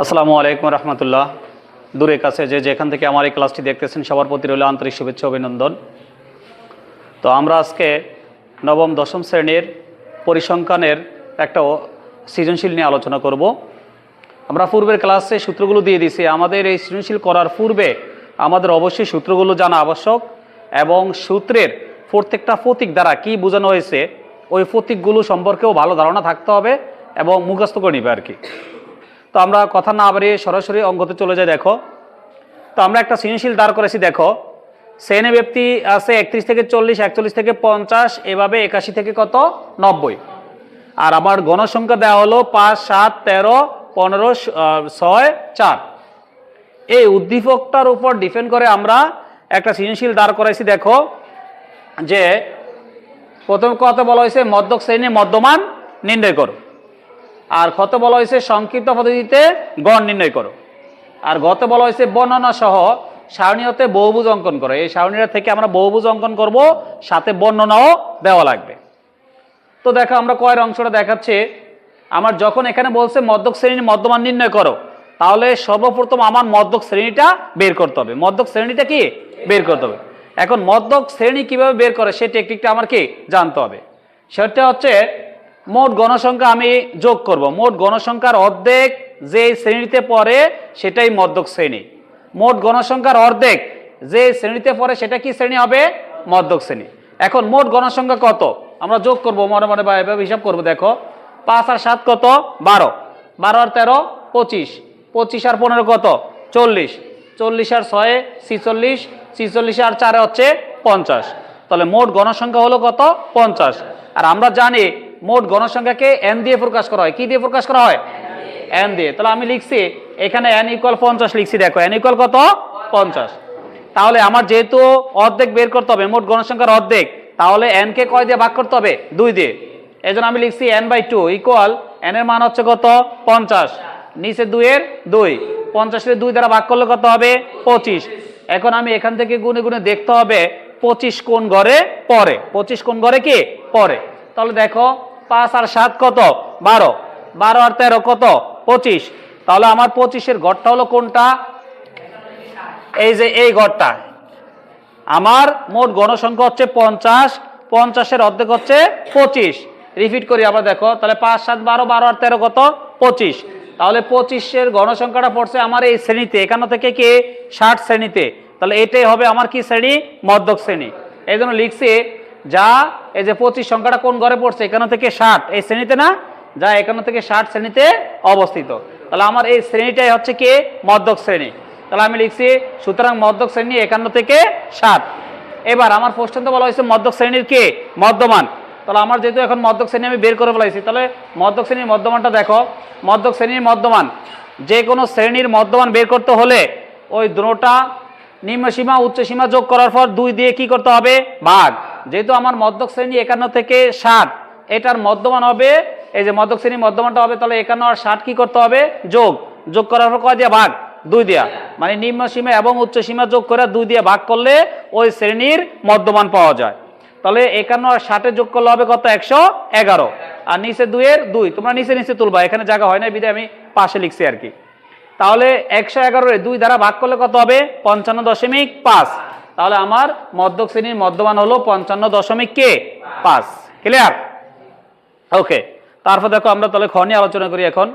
আসসালামু আলাইকুম রহমতুল্লাহ। দূরে কাছে যে যেখান থেকে আমার এই ক্লাসটি দেখতেছেন সবার প্রতি রইল আন্তরিক শুভেচ্ছা অভিনন্দন। তো আমরা আজকে নবম দশম শ্রেণীর পরিসংখ্যানের একটা সৃজনশীল নিয়ে আলোচনা করব। আমরা পূর্বের ক্লাসে সূত্রগুলো দিয়ে দিয়েছি। আমাদের এই সৃজনশীল করার পূর্বে আমাদের অবশ্যই সূত্রগুলো জানা আবশ্যক এবং সূত্রের প্রত্যেকটা প্রতীক দ্বারা কি বোঝানো হয়েছে ওই প্রতীকগুলো সম্পর্কেও ভালো ধারণা থাকতে হবে এবং মুখস্থ করে নিবে আর কি। তো আমরা কথা না বাড়িয়ে সরাসরি অঙ্কতে চলে যাই। দেখো, তো আমরা একটা সৃজনশীল দাঁড় করেছি। দেখো, শ্রেণী ব্যক্তি আছে 31 থেকে 40, 41 থেকে 50, এভাবে 81 থেকে কত 90। আর আমার গণসংখ্যা দেওয়া হলো 5, 7, 13, 15, 6, 4। এই উদ্দীপকটার উপর ডিপেন্ড করে আমরা একটা সৃজনশীল দাঁড় করাইছি। দেখো যে প্রথম কথা বলা হয়েছে মধ্যক শ্রেণীর মধ্যমান নির্ণয় করো, আর কত বলা হয়েছে সংক্ষিপ্ত পদ্ধতিতে গড় নির্ণয় করো, আর গত বলা হয়েছে বর্ণনা সহ সারণী হতে বহুভুজ অঙ্কন করো। এই সারণীটা থেকে আমরা বহুভুজ অঙ্কন করব, সাথে বর্ণনাও দেওয়া লাগবে। তো দেখো আমরা কয়ের অংশটা দেখাচ্ছে। আমার যখন এখানে বলছে মধ্যক শ্রেণীর মধ্যমান নির্ণয় করো, তাহলে সর্বপ্রথম আমার মধ্যক শ্রেণীটা বের করতে হবে। মধ্যক শ্রেণীটা কি বের করতে হবে। এখন মধ্যক শ্রেণী কিভাবে বের করে সেই টেকনিকটা আমার কি জানতে হবে। সেটা হচ্ছে মোট গণসংখ্যা আমি যোগ করব। মোট গণসংখ্যার অর্ধেক যে শ্রেণীতে পড়ে সেটাই মধ্যক শ্রেণী। মোট গণসংখ্যার অর্ধেক যে শ্রেণীতে পড়ে সেটা কি শ্রেণী হবে? মধ্যক শ্রেণী। এখন মোট গণসংখ্যা কত আমরা যোগ করব, মনে মনে বা এভাবে হিসাব করব। দেখো 5 আর 7 কত 12, 12 আর 13 25, 25 আর 15 কত 40, 40 আর 6 46, 46 আর 4 হচ্ছে 50। তাহলে মোট গণসংখ্যা হলো কত 50। আর আমরা জানি মোট গণসংখ্যাকে n দিয়ে প্রকাশ করা হয়। কি দিয়ে প্রকাশ করা হয়? n দিয়ে। তাহলে আমি লিখছি এখানে n = 50 লিখছি। দেখো n = কত 50। তাহলে আমার যেহেতু অর্ধেক বের করতে হবে, মোট গণসংখ্যার অর্ধেক, তাহলে n কে কয় দিয়ে ভাগ করতে হবে? 2 দিয়ে। এজন্য আমি লিখছি n/2 = n এর মান হচ্ছে কত 50, নিচে 2 এর 2, 50 এর 2 দ্বারা ভাগ করলে কত হবে 25। এখন আমি এখান থেকে গুণে গুণে দেখতে হবে 25 কোন ঘরে পড়ে। 25 কোন ঘরে কি পড়ে। তাহলে দেখো 5 আর 7 কত 12, 12 আর 13 কত 25। তাহলে আমার 25 এর ঘরটা হলো কোনটা? এই যে এই ঘরটা। আমার মোট গণসংখ্যা হচ্ছে 50, 50 এর অর্ধেক হচ্ছে 25। রিপিট করি আবার। দেখো তাহলে 5, 7, 12, 12 আর 13 কত 25। তাহলে 25 এর গণসংখ্যাটা পড়ছে আমার এই শ্রেণীতে, এখান থেকে কি 60 শ্রেণীতে। তাহলে এটাই হবে আমার কি শ্রেণী? মধ্যক শ্রেণী। এই জন্য লিখছি যা এই যে 25 সংখ্যাটা কোন ঘরে পড়ছে? এখান থেকে 60 এই শ্রেণীতে না, যা এখান থেকে 60 শ্রেণীতে অবস্থিত। তাহলে আমার এই শ্রেণীটাই হচ্ছে কি মধ্যক শ্রেণী। তাহলে আমি লিখছি সুতরাং মধ্যক শ্রেণী 51 থেকে 60। এবার আমার প্রশ্নতে বলা হয়েছে মধ্যক শ্রেণীর কে মধ্যমান। তাহলে আমার যেহেতু এখন মধ্যক শ্রেণী আমি বের করে ফেলাইছি, তাহলে মধ্যক শ্রেণীর মধ্যমানটা দেখো। মধ্যক শ্রেণীর মধ্যমান, যে কোনো শ্রেণীর মধ্যমান বের করতে হলে ওই দুটোটা নিম্ন সীমা উচ্চ সীমা যোগ করার পর 2 দিয়ে কি করতে হবে? ভাগ। যেহেতু আমার মধ্যক শ্রেণী 51 থেকে 60, এটার মধ্যমান হবে এই যে মধ্যক শ্রেণীর মধ্যমানটা হবে, তাহলে 51 আর 60 কি করতে হবে? যোগ করার পর কয় দিয়ে ভাগ? 2 দিয়া। মানে নিম্ন সীমা এবং উচ্চ সীমা যোগ করে 2 দিয়ে ভাগ করলে ওই শ্রেণীর মধ্যমান পাওয়া যায়। তাহলে 51 আর 60 যোগ করলে হবে কত? 111। আর নিচে 2 এর 2, তোমরা নিচে নিচে তুলবা, এখানে জায়গা হয় না বিধায় আমি পাশে লিখছি আর কি। তাহলে 111 এর 2 দ্বারা ভাগ করলে কত হবে? 55.5। তাহলে আমার মধ্যক শ্রেণীর মধ্যমান হলো 55.5। ক্লিয়ার? ওকে। তারপর দেখো আমরা তাহলে খ নিয়ে আলোচনা করি এখন।